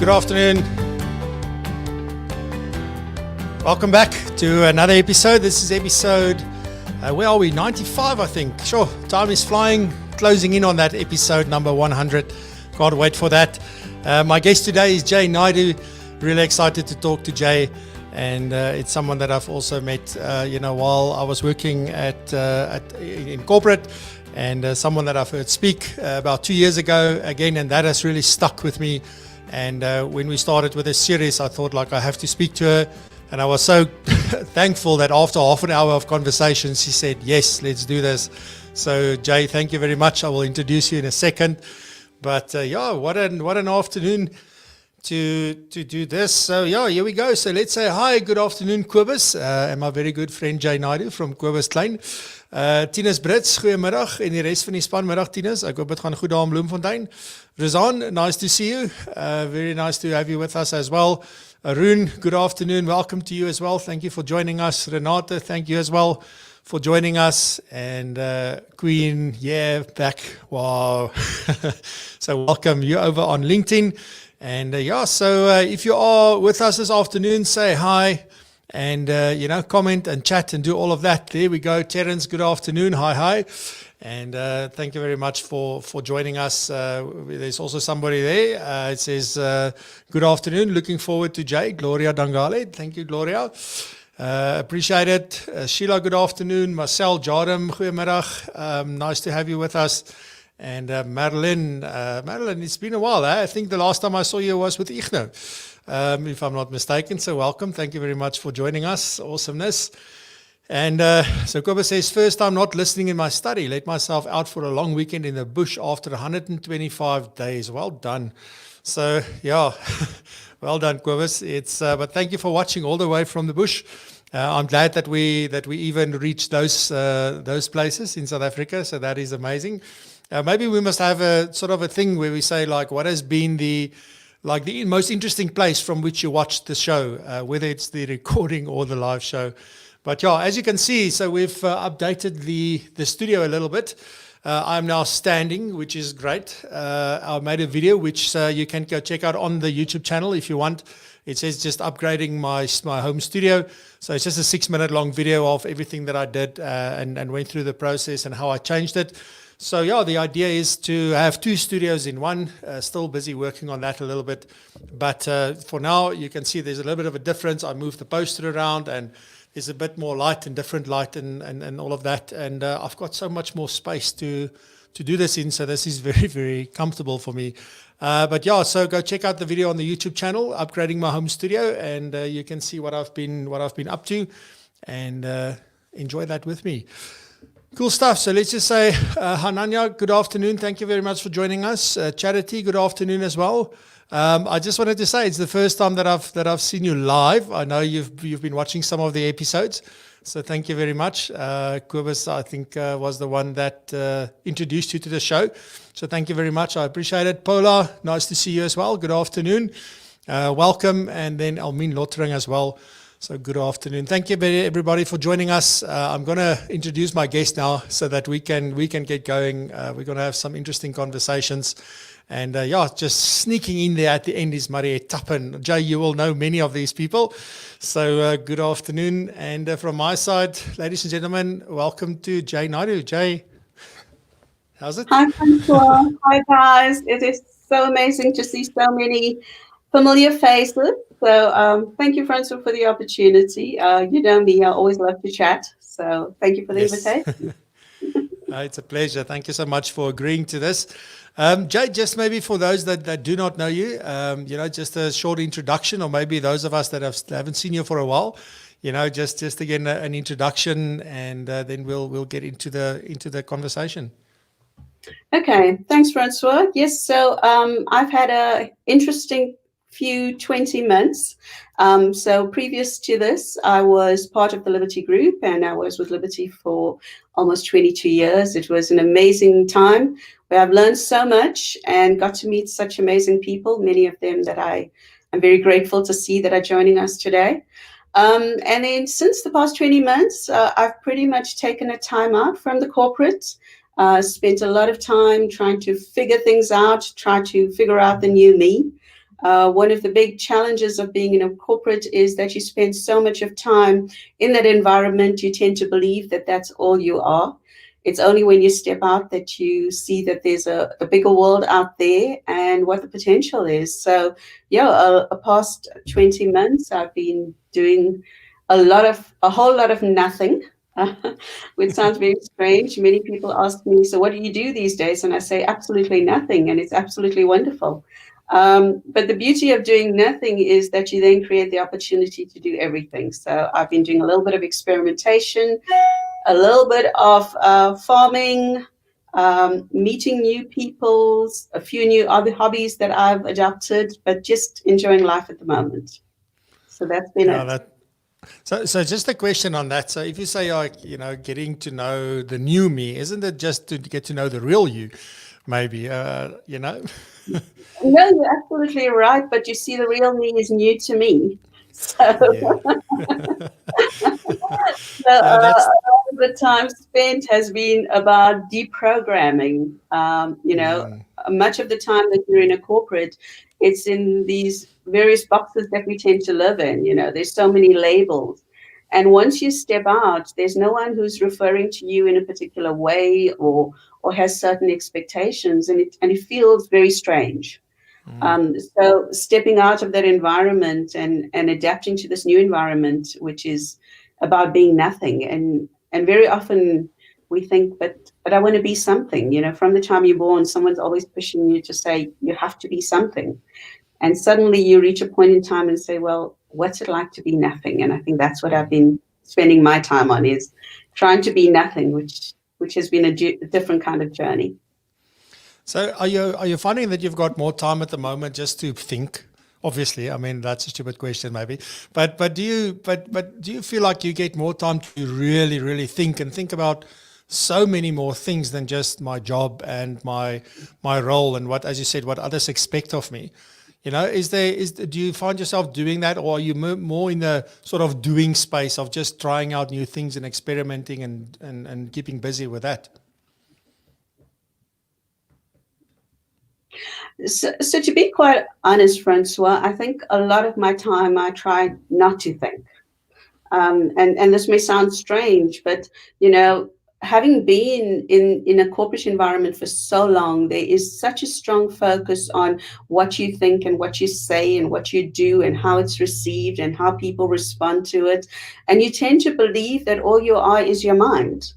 Good afternoon. Welcome back to another episode. This is episode, where are we? 95, I think. Sure, time is flying, closing in on that episode number 100. Can't wait for that. My guest today is Jay Naidoo. Really excited to talk to Jay. And it's someone that I've also met, while I was working in corporate, and someone that I've heard speak about 2 years ago again, and that has really stuck with me. And when we started with this series, I thought I have to speak to her. And I was so thankful that after half an hour of conversation, she said, yes, let's do this. So Jay, thank you very much. I will introduce you in a second. But what an afternoon to do this. So here we go. So let's say hi, good afternoon Kobus, and my very good friend Jay Naidoo from Kobus Klein. Tinus Brits, goeiemiddag, en die rest van die span, middag Tinus. Ek hoop het gaan goed daar in Bloemfontein. Razan, nice to see you. Very nice to have you with us as well. Arun, good afternoon. Welcome to you as well. Thank you for joining us. Renata, thank you as well for joining us. And Queen, back. Wow. So welcome you over on LinkedIn. And so if you are with us this afternoon, say hi and, comment and chat and do all of that. There we go. Terence, good afternoon. Hi. And thank you very much for joining us. There's also somebody there. It says, good afternoon. Looking forward to Jay. Gloria Dangale. Thank you, Gloria. Appreciate it. Sheila, good afternoon. Marcel Jardim, goeiemiddag. Nice to have you with us. And Madeline, it's been a while. I think the last time I saw you was with Igno, if I'm not mistaken. So welcome. Thank you very much for joining us. Awesomeness. And so Koba says, first time not listening in my study. Let myself out for a long weekend in the bush after 125 days. Well done. So, well done, Kobus. But thank you for watching all the way from the bush. I'm glad that we even reached those places in South Africa. So that is amazing. Maybe we must have a sort of a thing where we say, what has been the most interesting place from which you watched the show, whether it's the recording or the live show. But as you can see, so we've updated the studio a little bit. I'm now standing, which is great. I made a video which you can go check out on the YouTube channel if you want. It says just upgrading my home studio. So it's just a 6-minute long video of everything that I did and went through the process and how I changed it. So the idea is to have 2 studios in one. Still busy working on that a little bit. But for now, you can see there's a little bit of a difference. I moved the poster around and there's a bit more light and different light and all of that. And I've got so much more space to do this in. So this is very, very comfortable for me. So go check out the video on the YouTube channel, upgrading my home studio, and you can see what I've been up to, and enjoy that with me. Cool stuff. So let's just say, Hananya, good afternoon. Thank you very much for joining us. Charity, good afternoon as well. I just wanted to say it's the first time that I've seen you live. I know you've been watching some of the episodes, so thank you very much. Kobus, I think, was the one that introduced you to the show. So thank you very much. I appreciate it. Paula, nice to see you as well. Good afternoon. Welcome. And then Almin Lottering as well. So good afternoon. Thank you everybody for joining us. I'm going to introduce my guest now so that we can get going. We're going to have some interesting conversations. And just sneaking in there at the end is Mariette Tappen. Jay, you will know many of these people. So good afternoon. And from my side, ladies and gentlemen, welcome to Jay Naidoo. Jay, how's it? Hi, Francois. Hi, guys. It is so amazing to see so many familiar faces. So thank you, Francois, for the opportunity. You know me, I always love to chat. So thank you for the invitation. It's a pleasure. Thank you so much for agreeing to this. Jay, just maybe for those that do not know you, just a short introduction, or maybe those of us that haven't seen you for a while, just again an introduction, and then we'll get into the conversation. Okay, thanks, Francois. Yes, so I've had a interesting few 20 months. So previous to this, I was part of the Liberty Group, and I was with Liberty for almost 22 years. It was an amazing time where I've learned so much and got to meet such amazing people, many of them that I am very grateful to see that are joining us today. And then since the past 20 months, I've pretty much taken a time out from the corporate, spent a lot of time trying to figure things out, try to figure out the new me. One of the big challenges of being in a corporate is that you spend so much of time in that environment, you tend to believe that that's all you are. It's only when you step out that you see that there's a bigger world out there and what the potential is. So, yeah, a past 20 months, I've been doing a whole lot of nothing, which sounds very strange. Many people ask me, so what do you do these days? And I say, absolutely nothing. And it's absolutely wonderful. But the beauty of doing nothing is that you then create the opportunity to do everything. So I've been doing a little bit of experimentation, a little bit of farming, meeting new people, a few new other hobbies that I've adopted, but just enjoying life at the moment. So that's been it. So just a question on that. So if you say, like, getting to know the new me, isn't it just to get to know the real you? Maybe, No, you're absolutely right. But you see, the real me is new to me. So, a lot of the time spent has been about deprogramming. Much of the time that you're in a corporate, it's in these various boxes that we tend to live in. There's so many labels. And once you step out, there's no one who's referring to you in a particular way or has certain expectations, and it feels very strange. So stepping out of that environment and adapting to this new environment, which is about being nothing. And very often we think, but I want to be something. From the time you're born, someone's always pushing you to say you have to be something. And suddenly you reach a point in time and say, well, what's it like to be nothing? And I think that's what I've been spending my time on, is trying to be nothing, which has been a different kind of journey. So are you finding that you've got more time at the moment just to think? Obviously, I mean, that's a stupid question maybe, but do you feel like you get more time to really, really think about so many more things than just my job and my role and what, as you said, what others expect of me? Do you find yourself doing that, or are you more in the sort of doing space of just trying out new things and experimenting and keeping busy with that? So to be quite honest, Francois, I think a lot of my time I try not to think. And this may sound strange, but, having been in a corporate environment for so long, there is such a strong focus on what you think and what you say and what you do and how it's received and how people respond to it. And you tend to believe that all you are is your mind.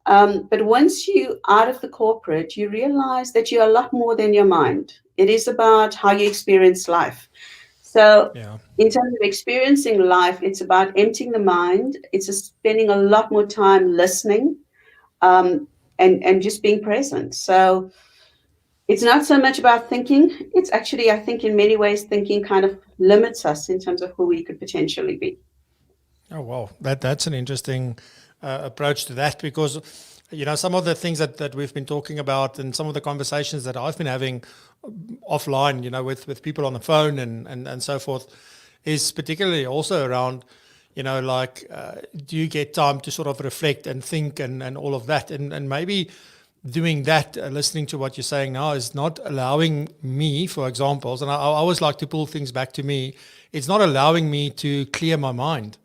But once you out of the corporate, you realize that you're a lot more than your mind. It is about how you experience life. So in terms of experiencing life, it's about emptying the mind. It's spending a lot more time listening and just being present. So it's not so much about thinking. It's actually, I think, in many ways, thinking kind of limits us in terms of who we could potentially be. Oh, wow. That's an interesting approach to that, because some of the things that we've been talking about and some of the conversations that I've been having offline, with people on the phone and so forth, is particularly also around, do you get time to sort of reflect and think and all of that, and maybe doing that, listening to what you're saying now, is not allowing me, for examples, and I always like to pull things back to me, it's not allowing me to clear my mind.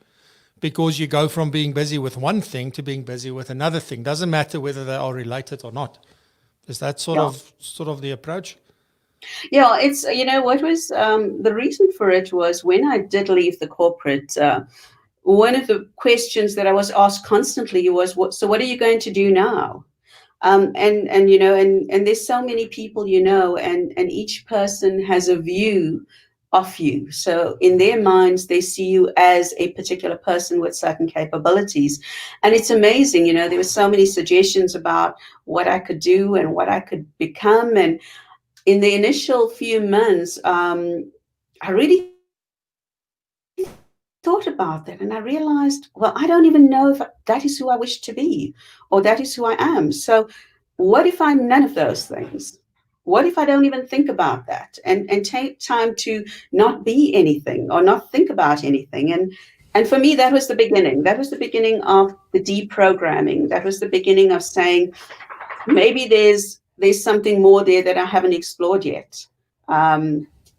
Because you go from being busy with one thing to being busy with another thing. Doesn't matter whether they are related or not. Is that sort of the approach? Yeah, it's, what was the reason for it was when I did leave the corporate, one of the questions that I was asked constantly was, what are you going to do now? And there's so many people, and each person has a view of you. So in their minds, they see you as a particular person with certain capabilities. And it's amazing, there were so many suggestions about what I could do and what I could become. And in the initial few months, I really thought about that, and I realized, well, I don't even know if that is who I wish to be or that is who I am. So what if I'm none of those things? What if I don't even think about that and take time to not be anything or not think about anything? And for me, that was the beginning. That was the beginning of the deprogramming. That was the beginning of saying, maybe there's something more there that I haven't explored yet.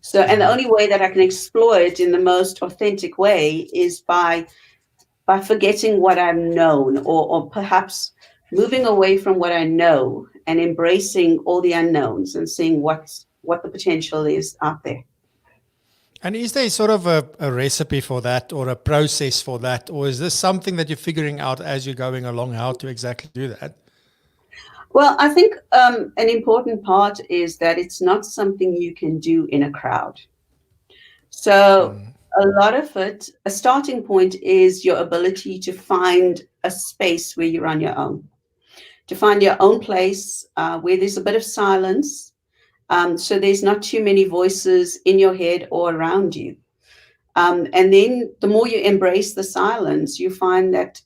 So, and the only way that I can explore it in the most authentic way is by forgetting what I've known, or perhaps moving away from what I know and embracing all the unknowns and seeing what the potential is out there. And is there sort of a recipe for that, or a process for that? Or is this something that you're figuring out as you're going along, how to exactly do that? Well, I think an important part is that it's not something you can do in a crowd. So a lot of it, a starting point is your ability to find a space where you're on your own, to find your own place where there's a bit of silence. So there's not too many voices in your head or around you. And then the more you embrace the silence, you find that,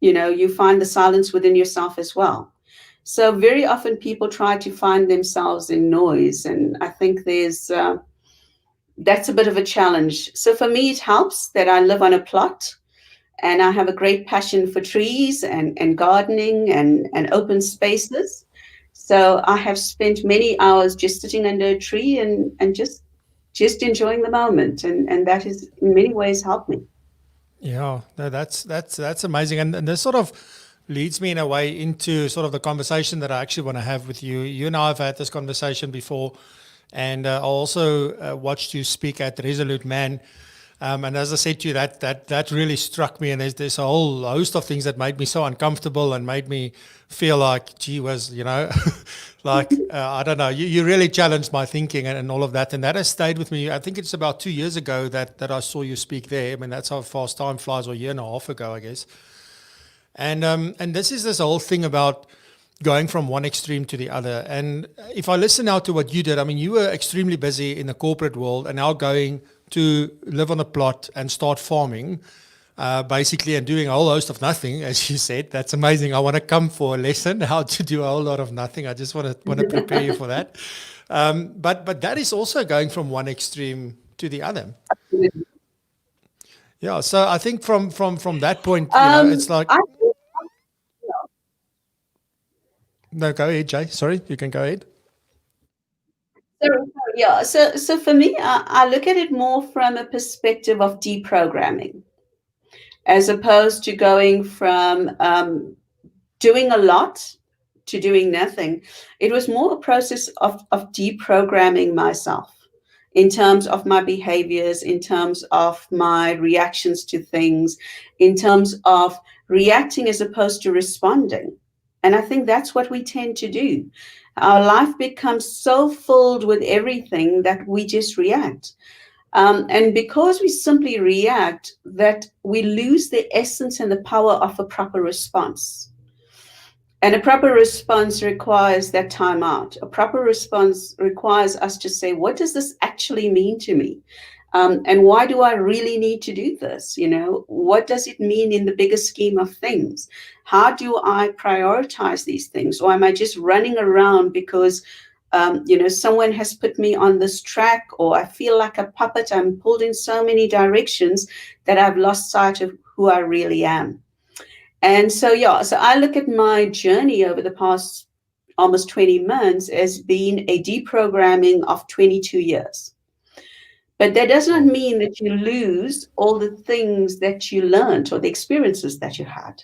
you find the silence within yourself as well. So very often people try to find themselves in noise. And I think that's a bit of a challenge. So for me, it helps that I live on a plot and I have a great passion for trees and gardening and open spaces. So I have spent many hours just sitting under a tree and just enjoying the moment. And that has in many ways helped me. Yeah, no, that's amazing. And this sort of leads me in a way into sort of the conversation that I actually want to have with you. You and I have had this conversation before, and I also watched you speak at Resolute Man. And as I said to you, that really struck me. And there's a whole host of things that made me so uncomfortable and made me feel like, gee whiz, like, I don't know, you really challenged my thinking and all of that. And that has stayed with me. I think it's about 2 years ago that I saw you speak there. I mean, that's how fast time flies, or a year and a half ago, I guess. And this is this whole thing about going from one extreme to the other. And if I listen now to what you did, I mean, you were extremely busy in the corporate world and now going to live on a plot and start farming, basically, and doing a whole host of nothing, as you said. That's amazing. I want to come for a lesson how to do a whole lot of nothing. I just want to prepare you for that. But that is also going from one extreme to the other. Yeah. So I think from that point, it's like. No, go ahead, Jay. Sorry, you can go ahead. So for me, I look at it more from a perspective of deprogramming, as opposed to going from doing a lot to doing nothing. It was more a process of deprogramming myself in terms of my behaviors, in terms of my reactions to things, in terms of reacting as opposed to responding. And I think that's what we tend to do. Our life becomes so filled with everything that we just react. And because we simply react, that we lose the essence and the power of a proper response. And a proper response requires that time out. A proper response requires us to say, what does this actually mean to me? And why do I really need to do this? What does it mean in the bigger scheme of things? How do I prioritize these things? Or am I just running around because, someone has put me on this track, or I feel like a puppet? I'm pulled in so many directions that I've lost sight of who I really am. And so I look at my journey over the past almost 20 months as being a deprogramming of 22 years. But that does not mean that you lose all the things that you learned or the experiences that you had.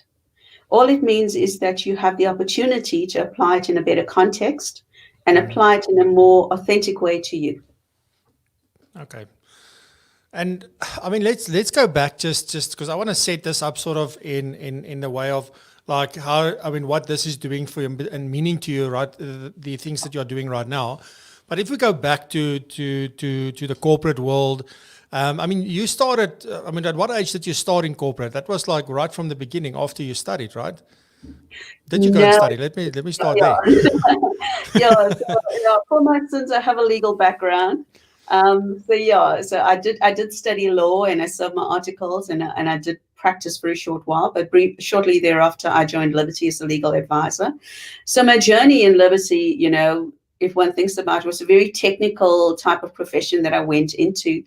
All it means is that you have the opportunity to apply it in a better context and apply it in a more authentic way to you. Okay. And I mean, let's go back just because I want to set this up sort of in the way of like how, I mean, what this is doing for you and meaning to you, right? The things that you're doing right now. But if we go back to the corporate world, I mean, you started, at what age did you start in corporate? That was like right from the beginning after you studied, right? Did you go and study? Let me start there. For my sins, I have a legal background. So I did study law and I served my articles and I did practice for a short while, but shortly thereafter, I joined Liberty as a legal advisor. So my journey in Liberty, if one thinks about it, was a very technical type of profession that I went into.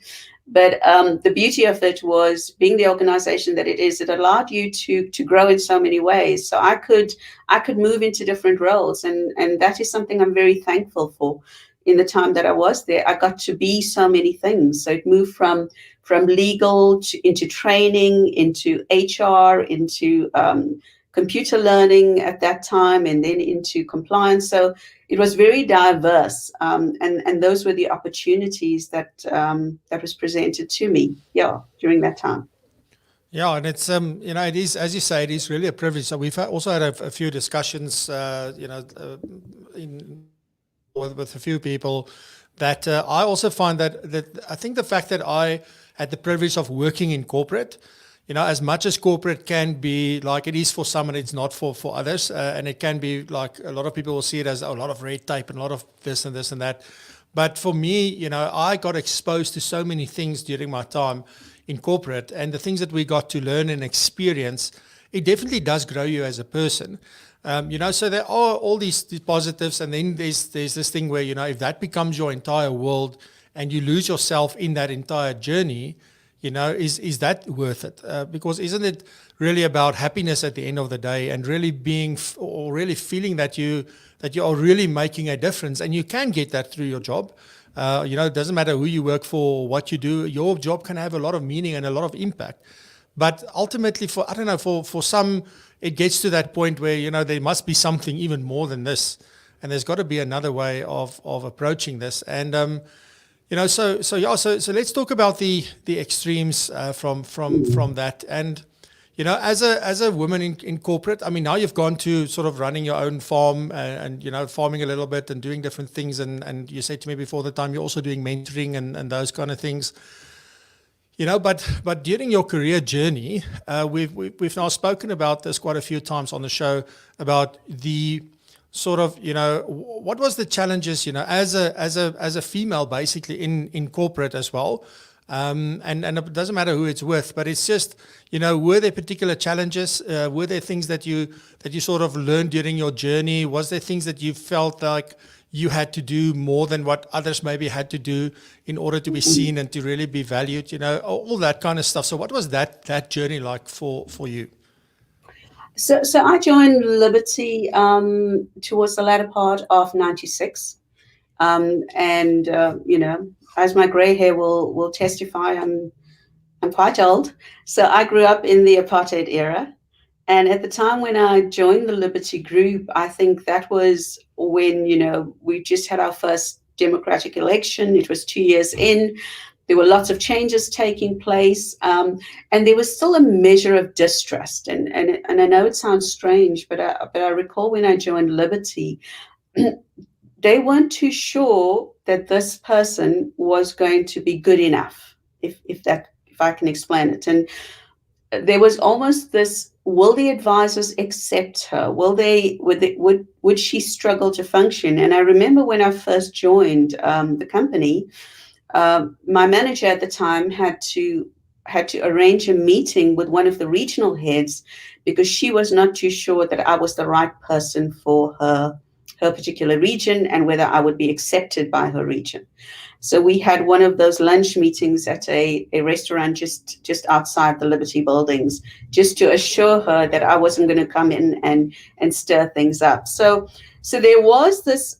But the beauty of it was being the organization that it is, it allowed you to grow in so many ways. So I could move into different roles. And that is something I'm very thankful for. in the time that I was there, I got to be so many things. So it moved from legal into training, into HR, into computer learning at that time, and then into compliance. So it was very diverse, and those were the opportunities that was presented to me, during that time. Yeah, and it's it is, as you say, it is really a privilege. So we've also had a few discussions, with a few people that I also find that I think the fact that I had the privilege of working in corporate, as much as corporate can be like it is for some and it's not for others, and it can be like a lot of people will see it as a lot of red tape and a lot of this and this and that. But for me, I got exposed to so many things during my time in corporate, and the things that we got to learn and experience, it definitely does grow you as a person. So there are all these positives, and then there's this thing where, if that becomes your entire world and you lose yourself in that entire journey, is that worth it? Because isn't it really about happiness at the end of the day, and really being or really feeling that you are really making a difference, and you can get that through your job. It doesn't matter who you work for or what you do, your job can have a lot of meaning and a lot of impact. But ultimately, for some, it gets to that point where, there must be something even more than this, and there's got to be another way of approaching this. And so let's talk about the extremes from that. And as a woman in corporate, I mean, now you've gone to sort of running your own farm and farming a little bit and doing different things. And you said to me before the time you're also doing mentoring and those kind of things. But during your career journey, we've now spoken about this quite a few times on the show about the sort of, what was the challenges, as a female, basically in corporate as well. And it doesn't matter who it's with, but it's just, were there particular challenges? Were there things that you sort of learned during your journey? Was there things that you felt like you had to do more than what others maybe had to do in order to be seen and to really be valued, all that kind of stuff. So what was that journey like for you? So I joined Liberty towards the latter part of '96. As my gray hair will testify, I'm quite old. So I grew up in the apartheid era. And at the time when I joined the Liberty Group, I think that was when, we just had our first democratic election. It was 2 years in. There were lots of changes taking place. And there was still a measure of distrust. And I know it sounds strange, but I recall when I joined Liberty, they weren't too sure that this person was going to be good enough, if I can explain it. And there was almost this, will the advisors accept her? Would she struggle to function? And I remember when I first joined the company, my manager at the time had to arrange a meeting with one of the regional heads because she was not too sure that I was the right person for her particular region and whether I would be accepted by her region. So we had one of those lunch meetings at a restaurant just outside the Liberty buildings, just to assure her that I wasn't going to come in and stir things up. So there was this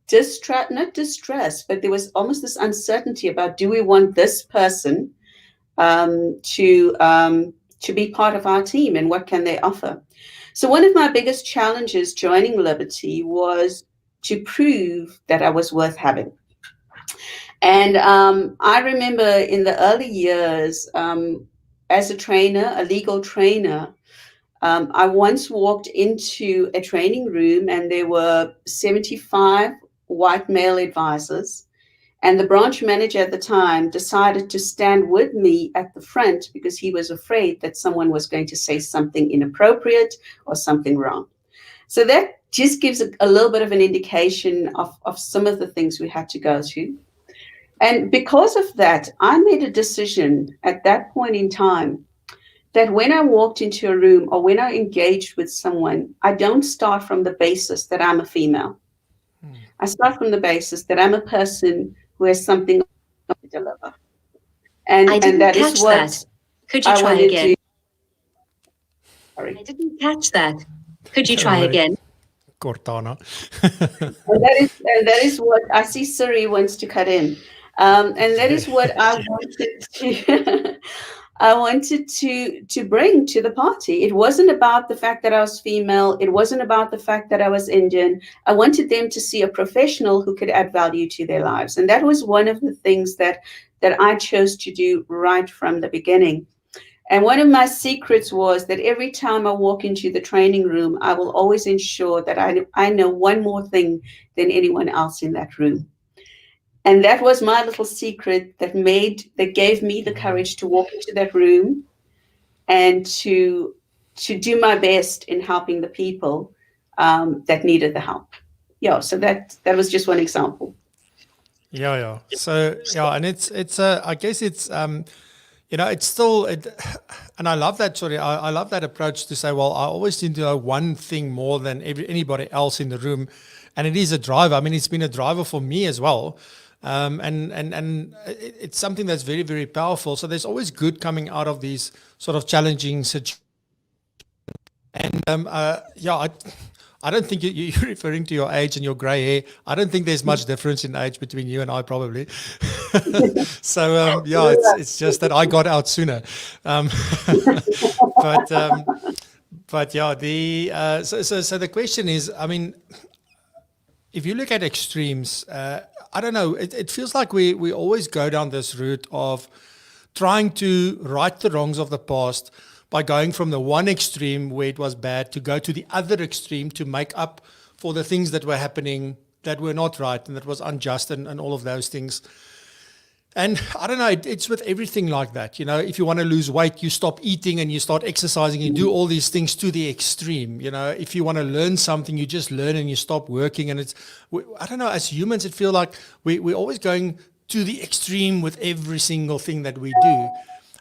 distrust, not distress, but there was almost this uncertainty about, do we want this person to be part of our team, and what can they offer? So one of my biggest challenges joining Liberty was to prove that I was worth having. And I remember in the early years, as a trainer, a legal trainer, I once walked into a training room and there were 75 white male advisors. And the branch manager at the time decided to stand with me at the front because he was afraid that someone was going to say something inappropriate or something wrong. So that just gives a little bit of an indication of some of the things we had to go through. And because of that, I made a decision at that point in time that when I walked into a room or when I engaged with someone, I don't start from the basis that I'm a female. I start from the basis that I'm a person who has something to deliver. And that is what that. Could you try again? Sorry. I didn't catch that. Could you try again? Cortana. And that is what I see. Siri wants to cut in, and that is what I wanted to. I wanted to bring to the party. It wasn't about the fact that I was female. It wasn't about the fact that I was Indian. I wanted them to see a professional who could add value to their lives, and that was one of the things that I chose to do right from the beginning. And one of my secrets was that every time I walk into the training room, I will always ensure that I know one more thing than anyone else in that room. And that was my little secret that gave me the courage to walk into that room and to do my best in helping the people that needed the help. Yeah, so that was just one example. Yeah. So yeah, and it's I guess it's it's still and I love that. Sorry, I love that approach to say, well, I always need to know one thing more than anybody else in the room, and it is a driver. I mean, it's been a driver for me as well. And it's something that's very, very powerful. So there's always good coming out of these sort of challenging situations. And I don't think you're referring to your age and your grey hair. I don't think there's much difference in age between you and I, probably. So it's just that I got out sooner. But yeah, so the question is, I mean, if you look at extremes, I don't know, it feels like we always go down this route of trying to right the wrongs of the past by going from the one extreme where it was bad to go to the other extreme to make up for the things that were happening that were not right and that was unjust and all of those things. And I don't know, it's with everything like that. If you want to lose weight, you stop eating and you start exercising, you do all these things to the extreme. If you want to learn something, you just learn and you stop working. And I don't know, as humans, it feels like we're always going to the extreme with every single thing that we do.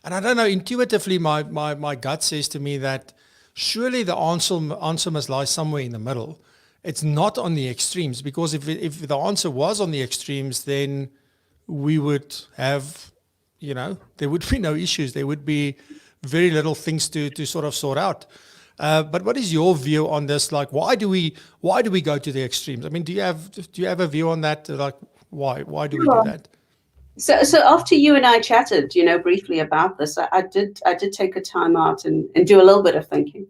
And I don't know, intuitively, my gut says to me that surely the answer must lie somewhere in the middle. It's not on the extremes, because if the answer was on the extremes, then we would have, there would be no issues. There would be very little things to sort of sort out. But what is your view on this? Like, why do we go to the extremes? I mean, do you have a view on that? Like, why do we do that? So after you and I chatted, briefly about this, I did take a time out and do a little bit of thinking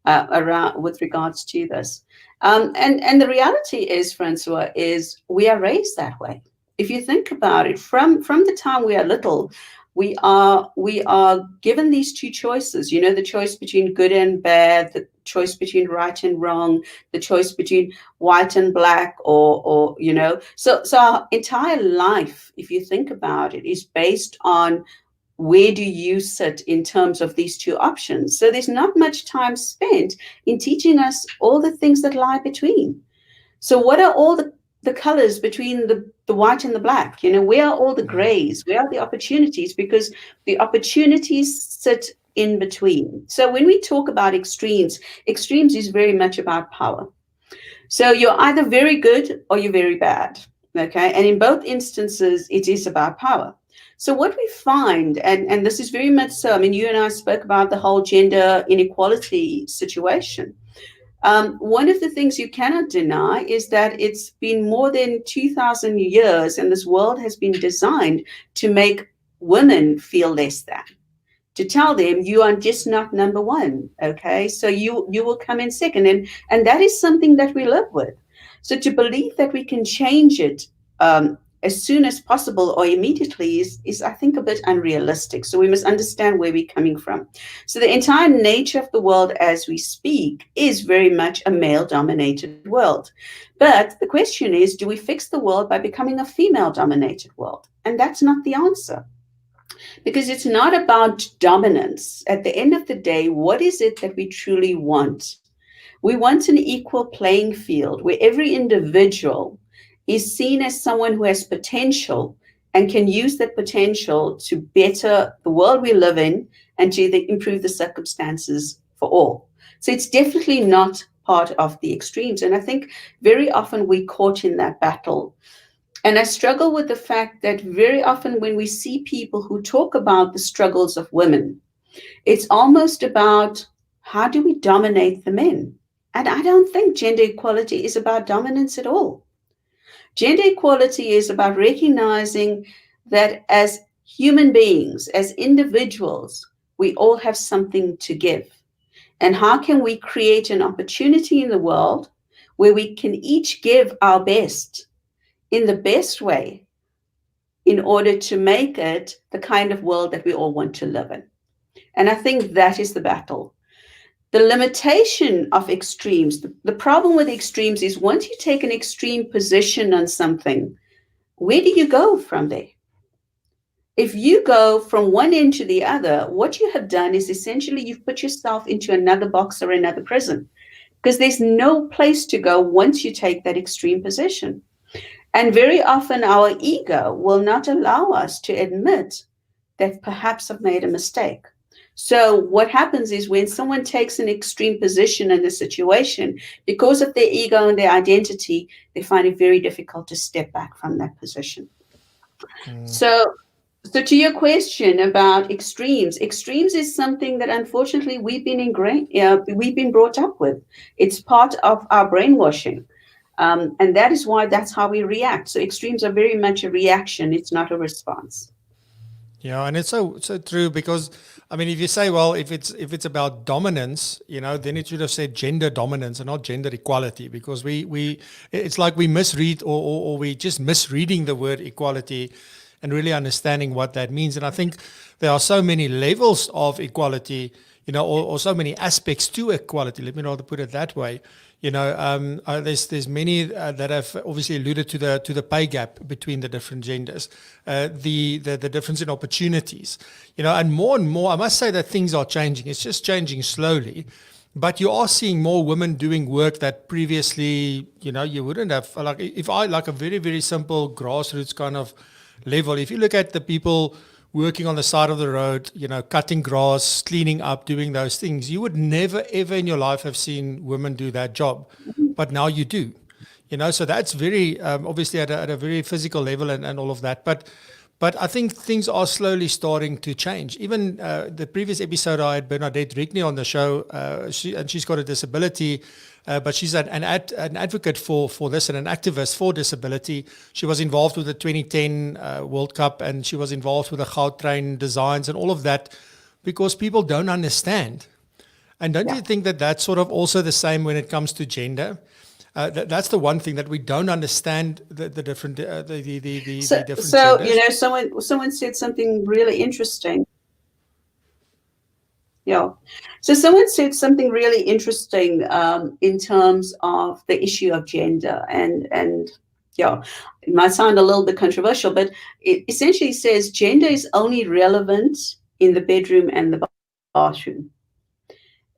around with regards to this. And the reality is, Francois, is we are raised that way. If you think about it, from the time we are little, we are given these two choices, the choice between good and bad, the choice between right and wrong, the choice between white and black, or so our entire life, if you think about it, is based on where do you sit in terms of these two options. So there's not much time spent in teaching us all the things that lie between. So what are all the colors between the white and the black? Where are all the grays? Where are the opportunities? Because the opportunities sit in between. So when we talk about extremes is very much about power. So you're either very good or you're very bad. Okay. And in both instances, it is about power. So what we find, and this is very much so, I mean, you and I spoke about the whole gender inequality situation. One of the things you cannot deny is that it's been more than 2,000 years, and this world has been designed to make women feel less than, to tell them you are just not number one. Okay, so you will come in second, and that is something that we live with. So to believe that we can change it as soon as possible or immediately is I think a bit unrealistic. So we must understand where we're coming from. So the entire nature of the world as we speak is very much a male-dominated world. But the question is, do we fix the world by becoming a female-dominated world? And that's not the answer. Because it's not about dominance. At the end of the day, what is it that we truly want? We want an equal playing field where every individual is seen as someone who has potential and can use that potential to better the world we live in and to improve the circumstances for all. So it's definitely not part of the extremes. And I think very often we're caught in that battle. And I struggle with the fact that very often when we see people who talk about the struggles of women, it's almost about how do we dominate the men? And I don't think gender equality is about dominance at all. Gender equality is about recognizing that as human beings, as individuals, we all have something to give. And how can we create an opportunity in the world where we can each give our best in the best way in order to make it the kind of world that we all want to live in? And I think that is the battle. The limitation of extremes, the problem with extremes is once you take an extreme position on something, where do you go from there? If you go from one end to the other, what you have done is essentially you've put yourself into another box or another prison, because there's no place to go once you take that extreme position. And very often our ego will not allow us to admit that perhaps I've made a mistake. So what happens is when someone takes an extreme position in a situation, because of their ego and their identity, they find it very difficult to step back from that position. So to your question about extremes is something that unfortunately we've been brought up with. It's part of our brainwashing. And that is why that's how we react. So extremes are very much a reaction. It's not a response. Yeah, and it's so true because I mean, if you say, well, if it's about dominance, then it should have said gender dominance and not gender equality, because we it's like we misread or we just misreading the word equality and really understanding what that means. And I think there are so many levels of equality, or so many aspects to equality. Let me rather put it that way. There's many that have obviously alluded to the pay gap between the different genders, the difference in opportunities, and more. I must say that things are changing. It's just changing slowly, but you are seeing more women doing work that previously, you wouldn't have. Like a very, very simple grassroots kind of level. If you look at the people working on the side of the road, cutting grass, cleaning up, doing those things, you would never, ever in your life have seen women do that job. But now you do, so that's very, obviously at a very physical level and all of that. But I think things are slowly starting to change. Even the previous episode, I had Bernadette Rigney on the show, she's got a disability, but she's an advocate for this and an activist for disability. She was involved with the 2010 World Cup, and she was involved with the Gautrain designs and all of that, because people don't understand. And don't you think that that's sort of also the same when it comes to gender? That's the one thing that we don't understand, the different the different so genders. someone said something really interesting. Yeah. So someone said something really interesting in terms of the issue of gender, and yeah, it might sound a little bit controversial, but it essentially says gender is only relevant in the bedroom and the bathroom,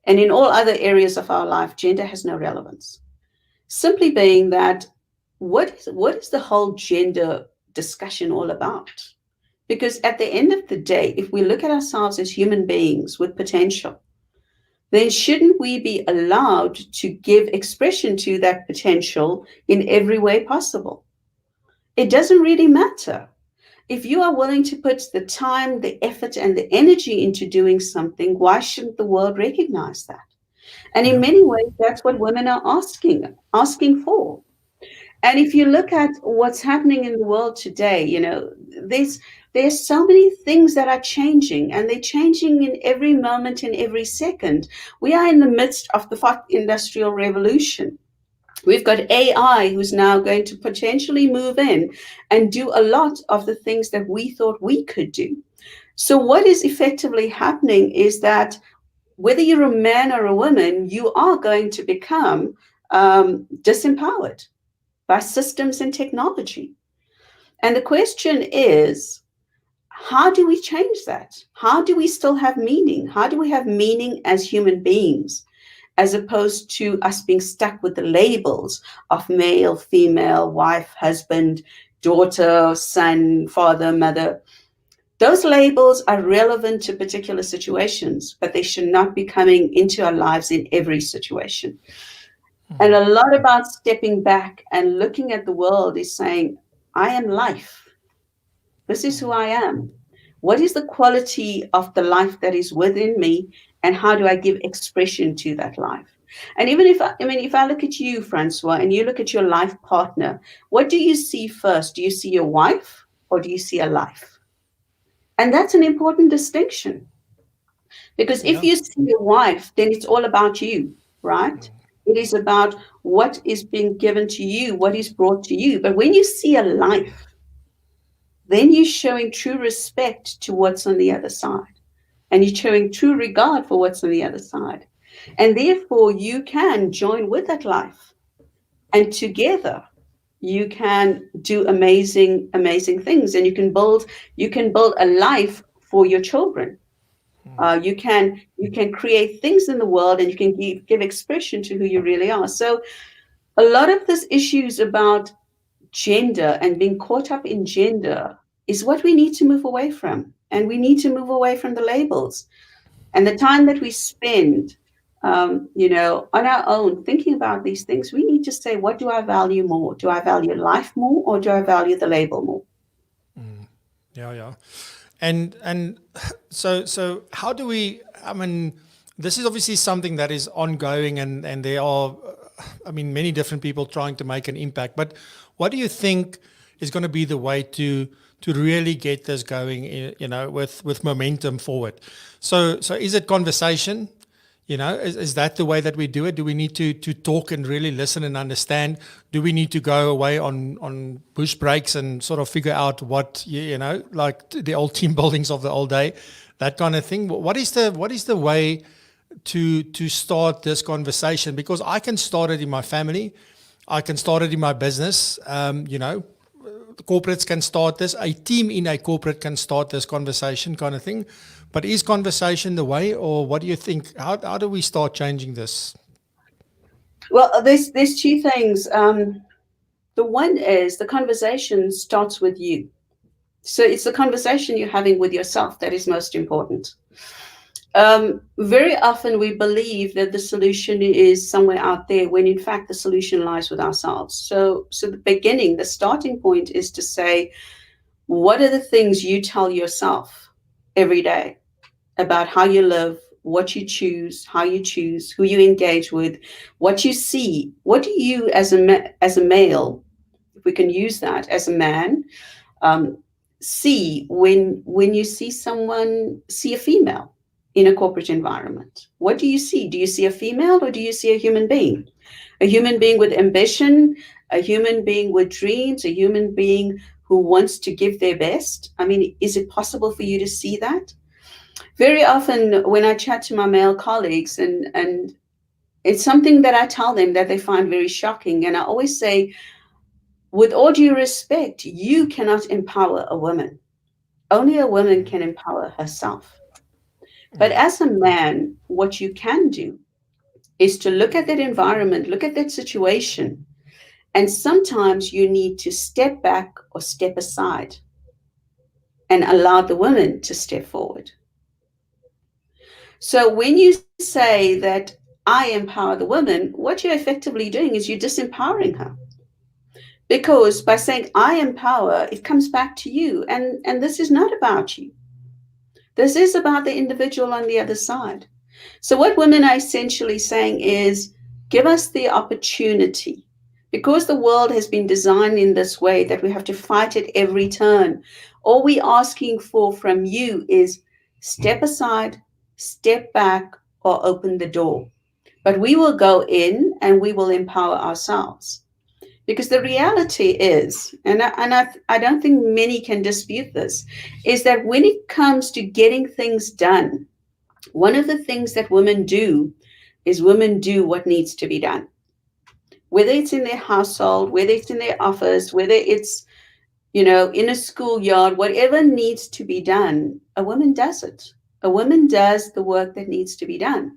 and in all other areas of our life, gender has no relevance. Simply being that, what is the whole gender discussion all about? Because at the end of the day, if we look at ourselves as human beings with potential, then shouldn't we be allowed to give expression to that potential in every way possible? It doesn't really matter. If you are willing to put the time, the effort, and the energy into doing something, why shouldn't the world recognize that? And in many ways, that's what women are asking for. And if you look at what's happening in the world today, there's so many things that are changing, and they're changing in every moment, in every second. We are in the midst of the fourth industrial revolution. We've got AI who's now going to potentially move in and do a lot of the things that we thought we could do. So what is effectively happening is that whether you're a man or a woman, you are going to become disempowered by systems and technology. And the question is, how do we change that? How do we still have meaning? How do we have meaning as human beings, as opposed to us being stuck with the labels of male, female, wife, husband, daughter, son, father, mother? Those labels are relevant to particular situations, but they should not be coming into our lives in every situation. And a lot about stepping back and looking at the world is saying, I am life. This is who I am. What is the quality of the life that is within me, and how do I give expression to that life? And even if I look at you, Francois, and you look at your life partner, what do you see first? Do you see your wife or do you see a life? And that's an important distinction, because if Yeah. you see your wife, then it's all about you, right? It is about what is being given to you, what is brought to you. But when you see a life, then you're showing true respect to what's on the other side. And you're showing true regard for what's on the other side. And therefore, you can join with that life. And together, you can do amazing, amazing things. And you can build a life for your children. You can create things in the world, and you can give expression to who you really are. So a lot of this issues about gender and being caught up in gender is what we need to move away from. And we need to move away from the labels. And the time that we spend, on our own, thinking about these things, we need to say, what do I value more? Do I value life more, or do I value the label more? Yeah. And so how do we, I mean, this is obviously something that is ongoing, and there are, many different people trying to make an impact. But what do you think is going to be the way to really get this going, with momentum forward? So is it conversation? Is that the way that we do it? Do we need to talk and really listen and understand? Do we need to go away on bush breaks and sort of figure out what, like the old team buildings of the old day, that kind of thing? What is the way to start this conversation? Because I can start it in my family. I can start it in my business. Corporates can start this. A team in a corporate can start this conversation kind of thing. But is conversation the way, or what do you think? How do we start changing this? Well, there's two things. The one is the conversation starts with you. So it's the conversation you're having with yourself that is most important. Very often we believe that the solution is somewhere out there, when in fact the solution lies with ourselves. So the starting point is to say, what are the things you tell yourself every day about how you live, what you choose, how you choose, who you engage with, what you see? What do you, as a male, if we can use that, as a man, see when you see a female in a corporate environment? What do you see? Do you see a female, or do you see a human being? A human being with ambition, a human being with dreams, a human being who wants to give their best? Is it possible for you to see that? Very often when I chat to my male colleagues, and it's something that I tell them that they find very shocking. And I always say, with all due respect, you cannot empower a woman. Only a woman can empower herself. But as a man, what you can do is to look at that environment, look at that situation, and sometimes you need to step back or step aside and allow the woman to step forward. So when you say that I empower the woman, what you're effectively doing is you're disempowering her. Because by saying I empower, it comes back to you. And this is not about you. This is about the individual on the other side. So what women are essentially saying is, give us the opportunity. Because the world has been designed in this way that we have to fight at every turn. All we're asking for from you is step aside, step back, or open the door. But we will go in and we will empower ourselves. Because the reality is, and I don't think many can dispute this, is that when it comes to getting things done, one of the things that women do is women do what needs to be done. Whether it's in their household, whether it's in their office, whether it's, in a schoolyard, whatever needs to be done, a woman does it. A woman does the work that needs to be done.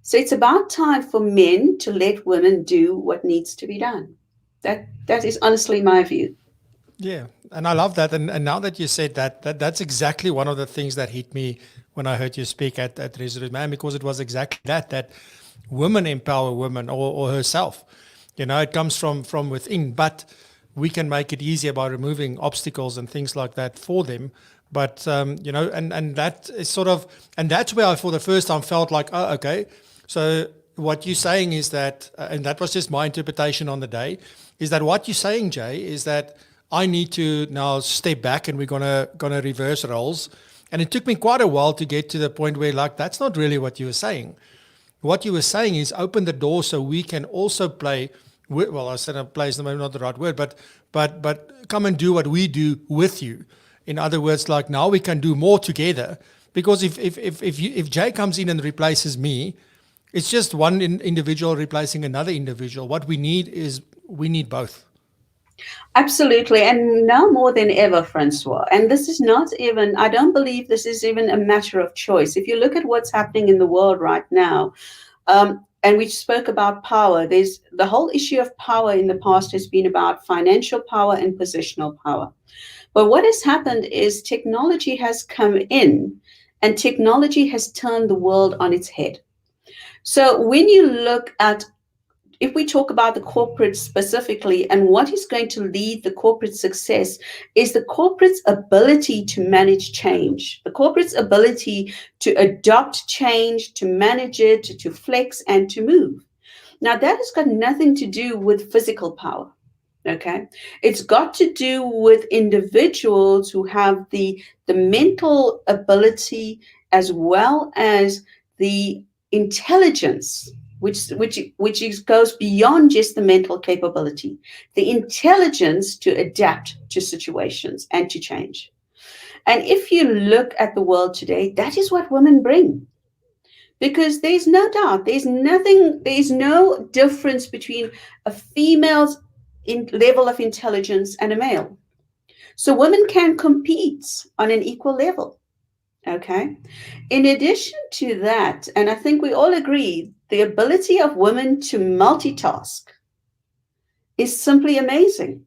So it's about time for men to let women do what needs to be done. That is honestly my view. Yeah, and I love that. And now that you said that's exactly one of the things that hit me when I heard you speak at Resolute Man, because it was exactly that women empower women or herself. It comes from within, but we can make it easier by removing obstacles and things like that for them. But, and that is sort of, and that's where I, for the first time, felt like, oh, okay, so what you're saying is that, and that was just my interpretation on the day, is that what you're saying, Jay, is that I need to now step back and we're gonna reverse roles. And it took me quite a while to get to the point where, like, that's not really what you were saying. What you were saying is open the door so we can also play. Well, I said play is maybe not the right word, but come and do what we do with you. In other words, like, now we can do more together. Because if Jay comes in and replaces me, it's just one individual replacing another individual. What we need both. Absolutely. And now more than ever, Francois, and this is not even, I don't believe this is even a matter of choice. If you look at what's happening in the world right now, and we spoke about power, there's the whole issue of power in the past has been about financial power and positional power. But what has happened is technology has come in and technology has turned the world on its head. So when you look at, if we talk about the corporate specifically, and what is going to lead the corporate success is the corporate's ability to manage change, the corporate's ability to adopt change, to manage it, to flex, and to move. Now, that has got nothing to do with physical power. Okay, it's got to do with individuals who have the mental ability as well as the intelligence, which goes beyond just the mental capability, the intelligence to adapt to situations and to change. And if you look at the world today, that is what women bring. Because there's no doubt, there's no difference between a female's level of intelligence and a male. So women can compete on an equal level. Okay. In addition to that, and I think we all agree, the ability of women to multitask is simply amazing.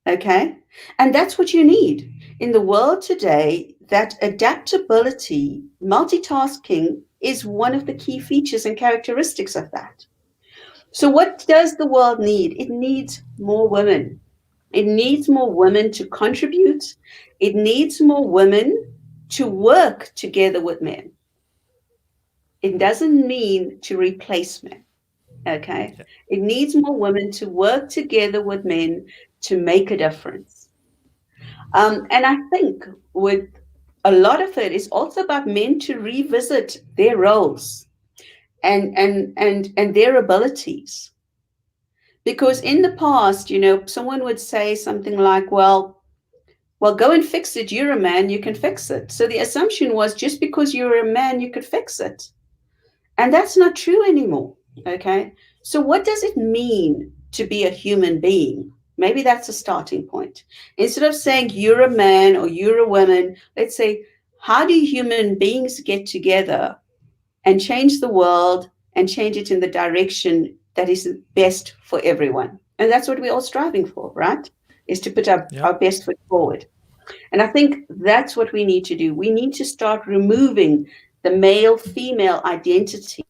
Okay. And that's what you need in the world today. That adaptability, multitasking is one of the key features and characteristics of that. So what does the world need? It needs more women. It needs more women to contribute. It needs more women to work together with men. It doesn't mean to replace men. Okay. Yeah. It needs more women to work together with men to make a difference. And I think with a lot of it is also about men to revisit their roles and their abilities. Because in the past, someone would say something like, well, go and fix it. You're a man, you can fix it. So the assumption was just because you're a man, you could fix it. And that's not true anymore. Okay. So what does it mean to be a human being? Maybe that's a starting point. Instead of saying you're a man or you're a woman, let's say, how do human beings get together and change the world and change it in the direction that is best for everyone? And that's what we're all striving for, right? Is to put our best foot forward. And I think that's what we need to do. We need to start removing the male-female identity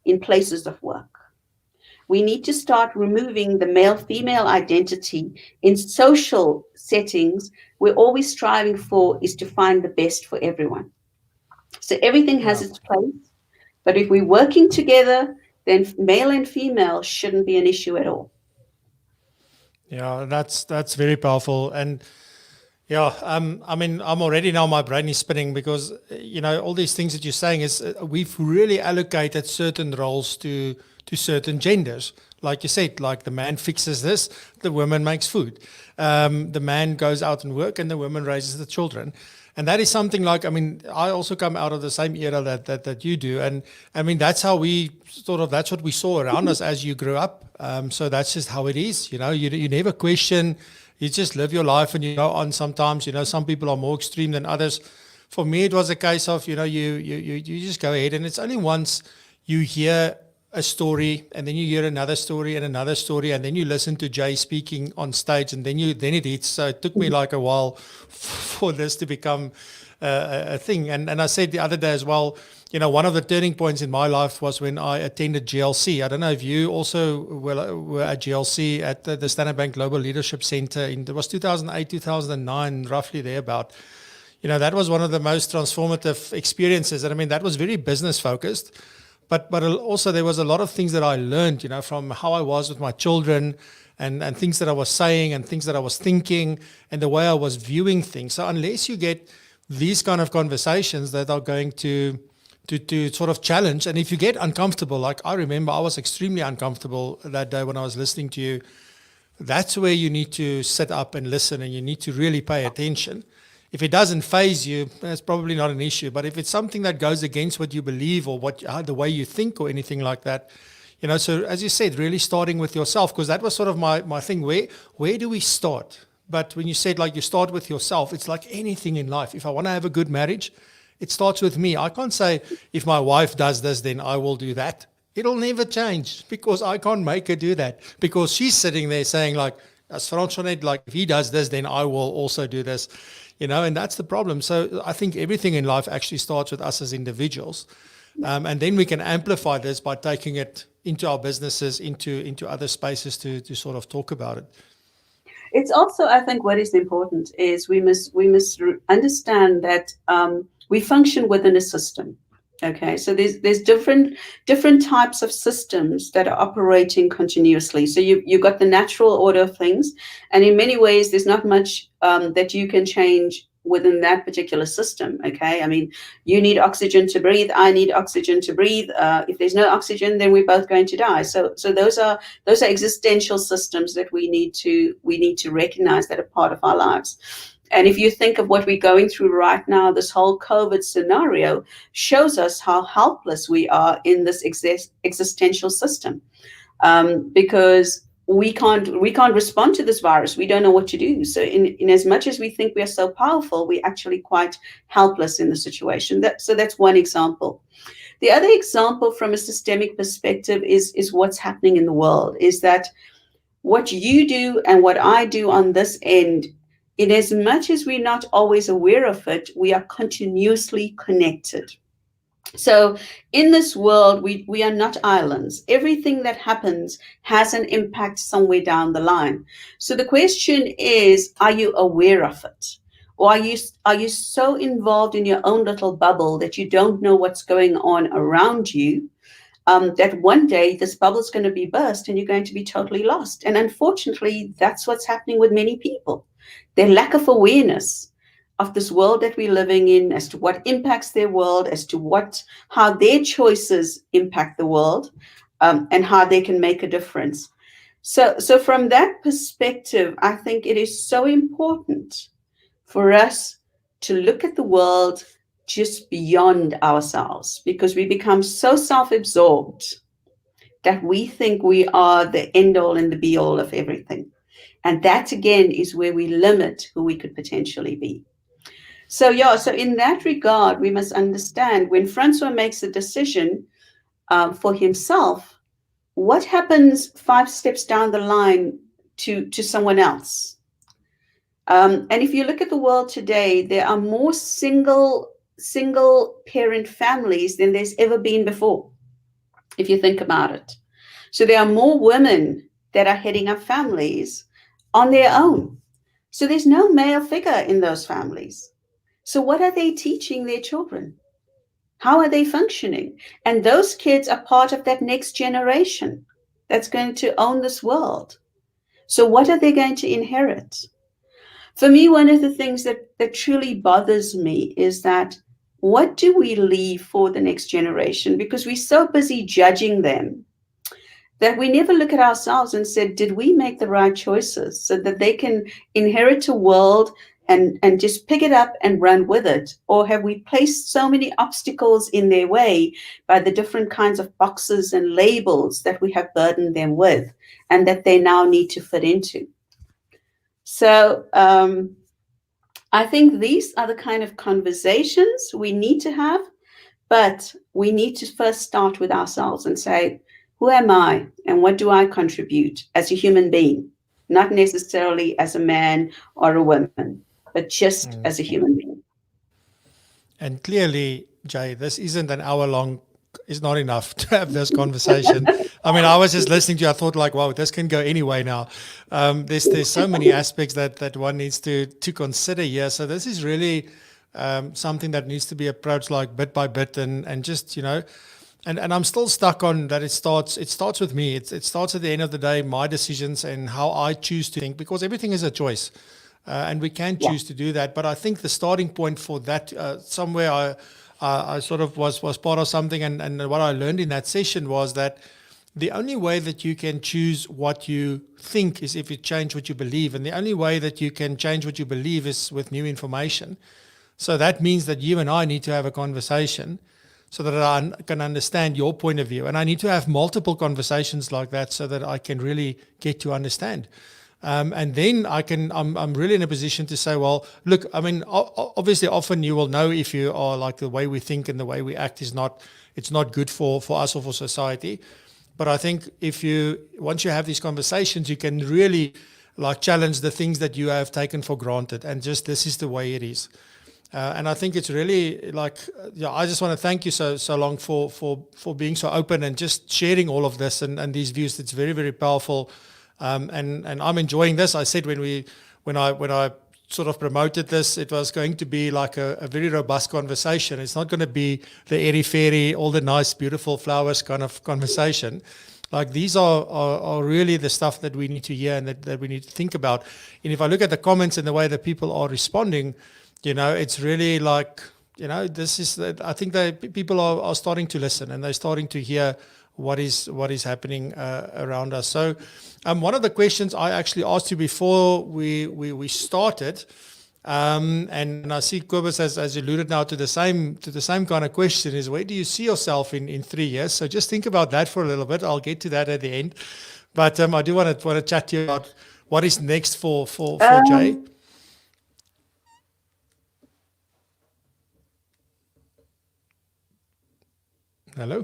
in places of work. We need to start removing the male-female identity in social settings where all we're striving for is to find the best for everyone. So everything has its place, but if we're working together, then male and female shouldn't be an issue at all. Yeah, that's very powerful. And yeah, I mean, I'm already now, my brain is spinning because, all these things that you're saying is we've really allocated certain roles to certain genders. Like you said, like the man fixes this, the woman makes food. The man goes out and work and the woman raises the children. And that is something like, I mean, I also come out of the same era that you do. And I mean, that's how that's what we saw around us as you grew up. So that's just how it is. You never question, you just live your life and you go on sometimes. Some people are more extreme than others. For me, it was a case of, you just go ahead, and it's only once you hear a story and then you hear another story and another story, and then you listen to Jay speaking on stage, and then it hits. So it took me like a while for this to become a thing. And I said the other day as well, one of the turning points in my life was when I attended GLC. I don't know if you also were at GLC at the Standard Bank Global Leadership Center. It was 2008, 2009, roughly thereabout. That was one of the most transformative experiences. And I mean, that was very business focused. but also there was a lot of things that I learned, from how I was with my children, and things that I was saying and things that I was thinking and the way I was viewing things. So unless you get these kind of conversations that are going to sort of challenge, and if you get uncomfortable, like I remember I was extremely uncomfortable that day when I was listening to you, that's where you need to sit up and listen, and you need to really pay attention. If it doesn't faze you, that's probably not an issue. But if it's something that goes against what you believe or the way you think or anything like that, so as you said, really starting with yourself, because that was sort of my thing. Where do we start? But when you said like you start with yourself, it's like anything in life. If I want to have a good marriage, it starts with me. I can't say if my wife does this, then I will do that. It'll never change because I can't make her do that, because she's sitting there saying like, as Francois, like if he does this, then I will also do this, and that's the problem. So I think everything in life actually starts with us as individuals. And then we can amplify this by taking it into our businesses, into other spaces to sort of talk about it. It's also, I think, what is important is we must understand that we function within a system. Okay, so there's different types of systems that are operating continuously. So you've got the natural order of things, and in many ways, there's not much that you can change within that particular system. Okay, I mean, you need oxygen to breathe. I need oxygen to breathe. If there's no oxygen, then we're both going to die. So those are existential systems that we need to recognize that are part of our lives. And if you think of what we're going through right now, this whole COVID scenario shows us how helpless we are in this existential system, because we can't respond to this virus. We don't know what to do. So in as much as we think we are so powerful, we're actually quite helpless in the situation. So that's one example. The other example from a systemic perspective is what's happening in the world, is that what you do and what I do on this end, in as much as we're not always aware of it, we are continuously connected. So in this world, we are not islands. Everything that happens has an impact somewhere down the line. So the question is, are you aware of it? Or are you so involved in your own little bubble that you don't know what's going on around you, that one day this bubble is going to be burst and you're going to be totally lost? And unfortunately, that's what's happening with many people. Their lack of awareness of this world that we're living in, as to what impacts their world, as to how their choices impact the world, and how they can make a difference. So from that perspective, I think it is so important for us to look at the world just beyond ourselves, because we become so self-absorbed that we think we are the end all and the be all of everything. And that, again, is where we limit who we could potentially be. So in that regard, we must understand when Francois makes a decision for himself, what happens 5 steps down the line to someone else? And if you look at the world today, there are more single parent families than there's ever been before, if you think about it. So there are more women that are heading up families on their own. So there's no male figure in those families. So what are they teaching their children? How are they functioning? And those kids are part of that next generation that's going to own this world. So what are they going to inherit? For me, one of the things that truly bothers me is that what do we leave for the next generation? Because we're so busy judging them that we never look at ourselves and said, did we make the right choices so that they can inherit a world and just pick it up and run with it? Or have we placed so many obstacles in their way by the different kinds of boxes and labels that we have burdened them with and that they now need to fit into? So I think these are the kind of conversations we need to have, but we need to first start with ourselves and say, who am I and what do I contribute as a human being? Not necessarily as a man or a woman, but just as a human being. And clearly, Jay, this isn't an hour long, is not enough to have this conversation. I mean, I was just listening to you, I thought like, wow, this can go anyway now. There's so many aspects that one needs to consider here. So this is really something that needs to be approached like bit by bit and just, and I'm still stuck on that. It starts with me. It starts at the end of the day, my decisions and how I choose to think, because everything is a choice. And we can Yeah. choose to do that. But I think the starting point for that, somewhere I sort of was part of something, and what I learned in that session was that the only way that you can choose what you think is if you change what you believe. And the only way that you can change what you believe is with new information. So that means that you and I need to have a conversation so that I can understand your point of view. And I need to have multiple conversations like that so that I can really get to understand. And then I'm really in a position to say, well, look, I mean, obviously often you will know if you are like the way we think and the way we act it's not good for us or for society. But I think once you have these conversations, you can really like challenge the things that you have taken for granted and just, this is the way it is. And I think it's really like, I just want to thank you so long for being so open and just sharing all of this and these views. It's very, very powerful. And I'm enjoying this. I said when I sort of promoted this, it was going to be like a very robust conversation. It's not going to be the airy-fairy, all the nice, beautiful flowers kind of conversation. Like these are really the stuff that we need to hear and that we need to think about. And if I look at the comments and the way that people are responding, it's really like, I think that people are starting to listen and they're starting to hear what is happening around us. So one of the questions I actually asked you before we started, and I see Kobus has alluded now to the same kind of question, is where do you see yourself in 3 years? So just think about that for a little bit. I'll get to that at the end. But I do want to chat to you about what is next for Jay. Hello?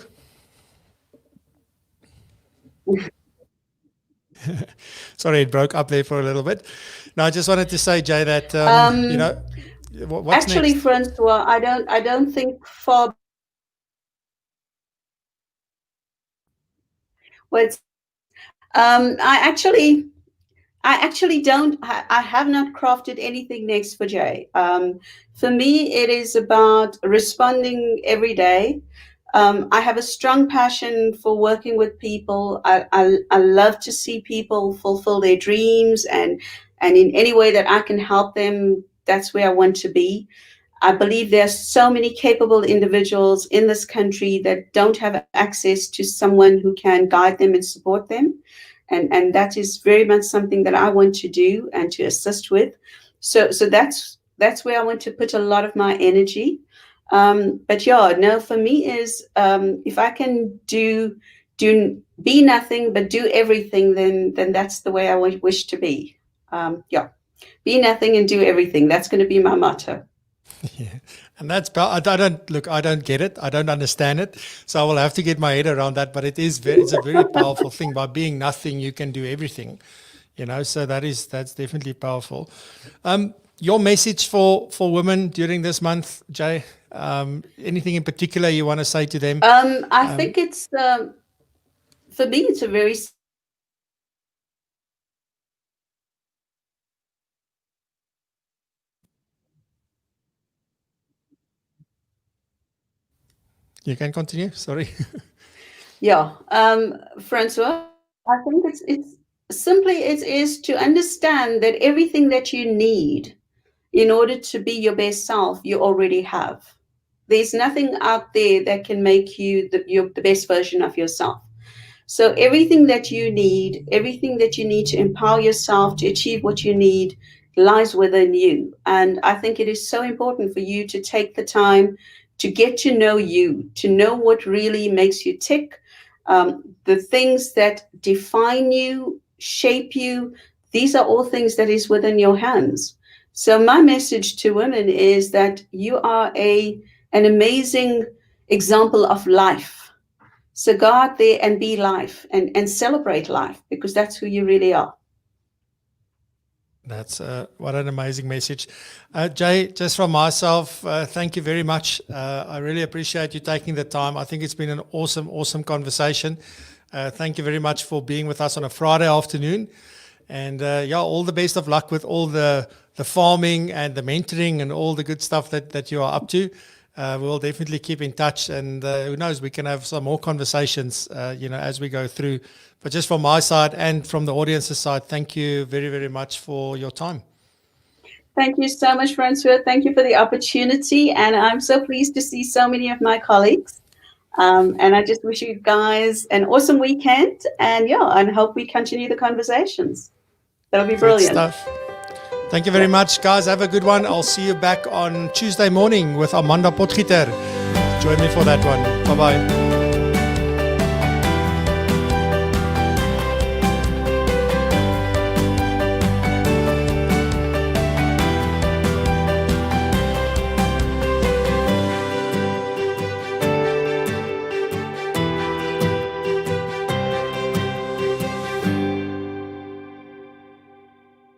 Sorry, it broke up there for a little bit. No, I just wanted to say, Jay, that what's actually, next? Francois, I don't think far. What's I actually don't. I have not crafted anything next for Jay. For me, it is about responding every day. I have a strong passion for working with people. I love to see people fulfill their dreams, and in any way that I can help them, that's where I want to be. I believe there's so many capable individuals in this country that don't have access to someone who can guide them and support them. And that is very much something that I want to do and to assist with. So that's where I want to put a lot of my energy. But yeah, no, for me is if I can be nothing but do everything, then that's the way I wish to be. Be nothing and do everything. That's going to be my motto. Yeah, and I don't get it. I don't understand it. So I will have to get my head around that. But it's a very powerful thing. By being nothing, you can do everything. So that's definitely powerful. Your message for women during this month, Jay? Anything in particular you want to say to them? I think it's for me. It's a very You can continue. Sorry. Yeah, Francois, I think it's simply it is to understand that everything that you need in order to be your best self, you already have. There's nothing out there that can make you the best version of yourself. So everything that you need to empower yourself to achieve what you need lies within you. And I think it is so important for you to take the time to get to know you, to know what really makes you tick, the things that define you, shape you. These are all things that is within your hands. So my message to women is that you are an amazing example of life. So go out there and be life and celebrate life, because that's who you really are. That's what an amazing message. Jay, just from myself, thank you very much. I really appreciate you taking the time. I think it's been an awesome conversation. Thank you very much for being with us on a Friday afternoon. And all the best of luck with all the farming and the mentoring and all the good stuff that you are up to. we'll definitely keep in touch, and who knows, we can have some more conversations, as we go through. But just from my side and from the audience's side, thank you very, very much for your time. Thank you so much, Francois. Thank you for the opportunity. And I'm so pleased to see so many of my colleagues. And I just wish you guys an awesome weekend. And and hope we continue the conversations. That'll be brilliant. Good stuff. Thank you very much, guys. Have a good one. I'll see you back on Tuesday morning with Amanda Potgieter. Join me for that one. Bye-bye.